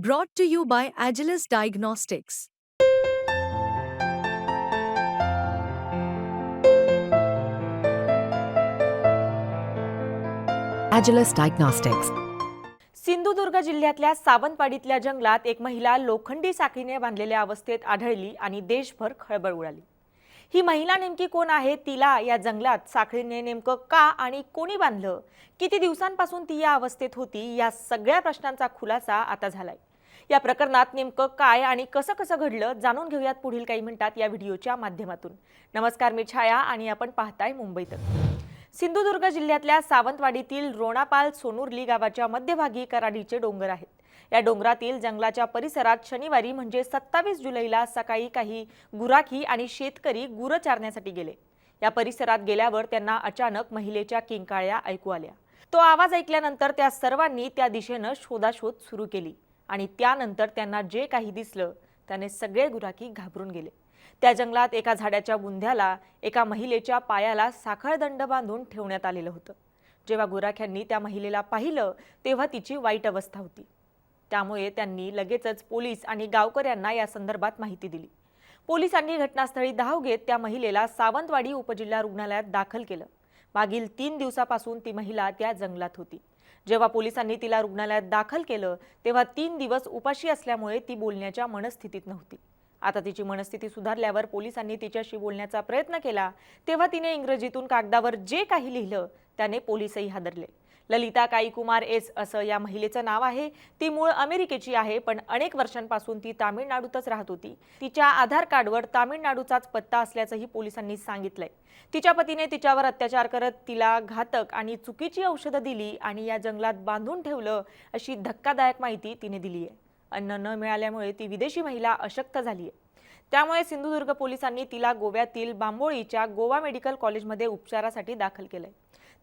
Brought to you by Agilus Diagnostics. Agilus Diagnostics. Sindhudurg जिल्ह्यातल्या सावंतवाडीतल्या जंगलात एक महिला लोखंडी साखळीने बांधलेल्या अवस्थेत आढळली आणि देशभर खळबळ उडाली। ही महिला नेमकी कोण आहे, तिला या जंगलात साखळीने नेमकं का आणि कोणी बांधलं, किती दिवसांपासून ती या अवस्थेत होती, या सगळ्या प्रश्नांचा खुलासा आता झालाय। या प्रकरणात नेमकं काय आणि कसं कसं घडलं जाणून घेऊयात पुढील काही मिनिटात या व्हिडिओच्या माध्यमातून। नमस्कार, मी छाया आणि आपण पाहताय मुंबई तक। सिंधुदुर्ग जिल्ह्यातल्या सावंतवाडीतील रोणापाल सोनुर्ली गावाच्या मध्यभागी कराडीचे डोंगर आहेत। या डोंगरातील जंगलाच्या परिसरात शनिवारी म्हणजे 27 जुलैला सकाळी काही गुराखी आणि शेतकरी गुरं चारण्यासाठी गेले। या परिसरात गेल्यावर त्यांना अचानक महिलेच्या किंकाळ्या ऐकू आल्या। तो आवाज ऐकल्यानंतर त्या सर्वांनी त्या दिशेने शोधाशोध सुरू केली आणि त्यानंतर त्यांना जे काही दिसलं त्याने सगळे गुराखी घाबरून गेले। त्या जंगलात एका झाडाच्या बुंध्याला एका महिलेच्या पायाला साखळदंड बांधून ठेवण्यात आलेलं होतं। जेव्हा गुराख्यांनी त्या महिलेला पाहिलं तेव्हा तिची वाईट अवस्था होती। त्यामुळे त्यांनी लगेचच पोलीस आणि गावकऱ्यांना या संदर्भात माहिती दिली। पोलिसांनी घटनास्थळी धाव घेत त्या महिलेला सावंतवाडी उपजिल्हा रुग्णालयात दाखल केलं। मागील 3 दिवसापासून ती महिला त्या जंगलात होती। जेव्हा पोलिसांनी तिला रुग्णालयात दाखल केलं तेव्हा 3 दिवस उपाशी असल्यामुळे ती बोलण्याच्या मनस्थितीत नव्हती। आता तिची मनस्थिती सुधारल्यावर पोलिसांनी तिच्याशी बोलण्याचा प्रयत्न केला तेव्हा तिने इंग्रजीतून कागदावर जे काही लिहिलं त्याने पोलिसही हादरले। ललिता काईकुमार एस असं या महिलेचं नाव आहे। ती मूळ अमेरिकेची आहे, पण अनेक वर्षांपासून ती तामिळनाडूतच राहत होती। तिच्या आधार कार्डवर तामिळनाडूचाच पत्ता असल्याचंही पोलिसांनी सांगितलंय। तिच्या पतीने तिच्यावर अत्याचार करत तिला घातक आणि चुकीची औषधं दिली आणि या जंगलात बांधून ठेवलं अशी धक्कादायक माहिती तिने दिली आहे। अन्न न मिळाल्यामुळे ती विदेशी महिला अशक्त झाली आहे। त्यामुळे सिंधुदुर्ग पोलिसांनी तिला गोव्यातील बांबोळीच्या गोवा मेडिकल कॉलेजमध्ये उपचारासाठी दाखल केलंय।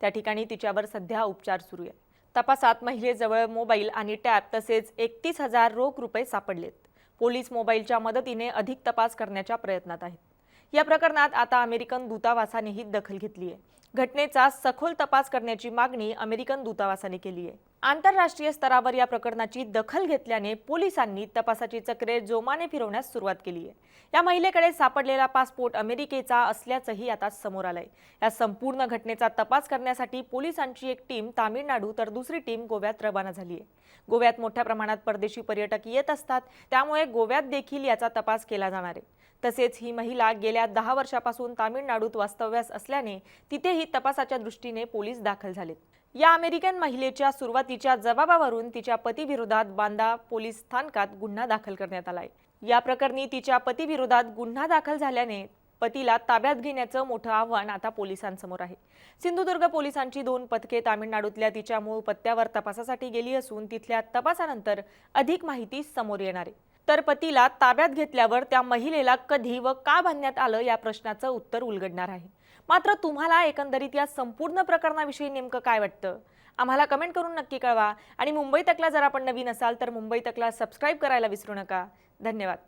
त्या ठिकाणी तिच्यावर सध्या उपचार सुरू आहे। तपासात महिलेजवळ मोबाईल आणि टॅब तसेच 31,000 रोख रुपये सापडलेत। पोलीस मोबाईलच्या मदतीने अधिक तपास करण्याच्या प्रयत्नात आहेत। या प्रकरणात आता अमेरिकन दूतावासानेही दखल घेतली आहे। घटनेचा सखोल तपास करण्याची मागणी अमेरिकन दूतावासाने केली आहे। आंतरराष्ट्रीय स्तरावर या प्रकरणाची दखल घेतल्याने पोलिसांनी तपासाची चक्रे जोमाने फिरवण्यास सुरुवात केली आहे। या महिलेकडे सापडलेला पासपोर्ट अमेरिकेचा असल्याचंही आता समोर आलंय। या संपूर्ण घटनेचा तपास करण्यासाठी पोलिसांची एक टीम तामिळनाडू तर दुसरी टीम गोव्यात रवाना झाली आहे। गोव्यात मोठ्या प्रमाणात परदेशी पर्यटक येत असतात, त्यामुळे गोव्यात देखील याचा तपास केला जाणार आहे। तसेच ही महिला गेल्या 10 वर्षापासून तामिळनाडूत वास्तव्यास असल्याने तिथेही तपासाच्या दृष्टीने पोलीस दाखल झालेत। या अमेरिकन महिलेच्या सुरुवातीच्या जबाबावरून तिच्या पतीविरोधात बांदा पोलीस स्थानकात गुन्हा दाखल करण्यात आलाय। या प्रकरणी तिच्या पतीविरोधात गुन्हा दाखल झाल्याने पतीला ताब्यात घेण्याचं मोठं आव्हान आता पोलिसांसमोर आहे। सिंधुदुर्ग पोलिसांची 2 पथके तामिळनाडूतल्या तिच्या मूळ पत्त्यावर तपासासाठी गेली असून तिथल्या तपासानंतर अधिक माहिती समोर येणार आहे। तर पतीला ताब्यात घेतल्यावर त्या महिलेला कधी व का बांधण्यात आलं या प्रश्नाचं उत्तर उलगडणार आहे। मात्र तुम्हाला एकंदरीत या संपूर्ण प्रकरणाविषयी नेमकं काय वाटतं, आम्हाला कमेंट करून नक्की कळवा आणि मुंबई तकला जर आपण नवीन असाल तर मुंबई तकला सबस्क्राइब करायला विसरू नका। धन्यवाद।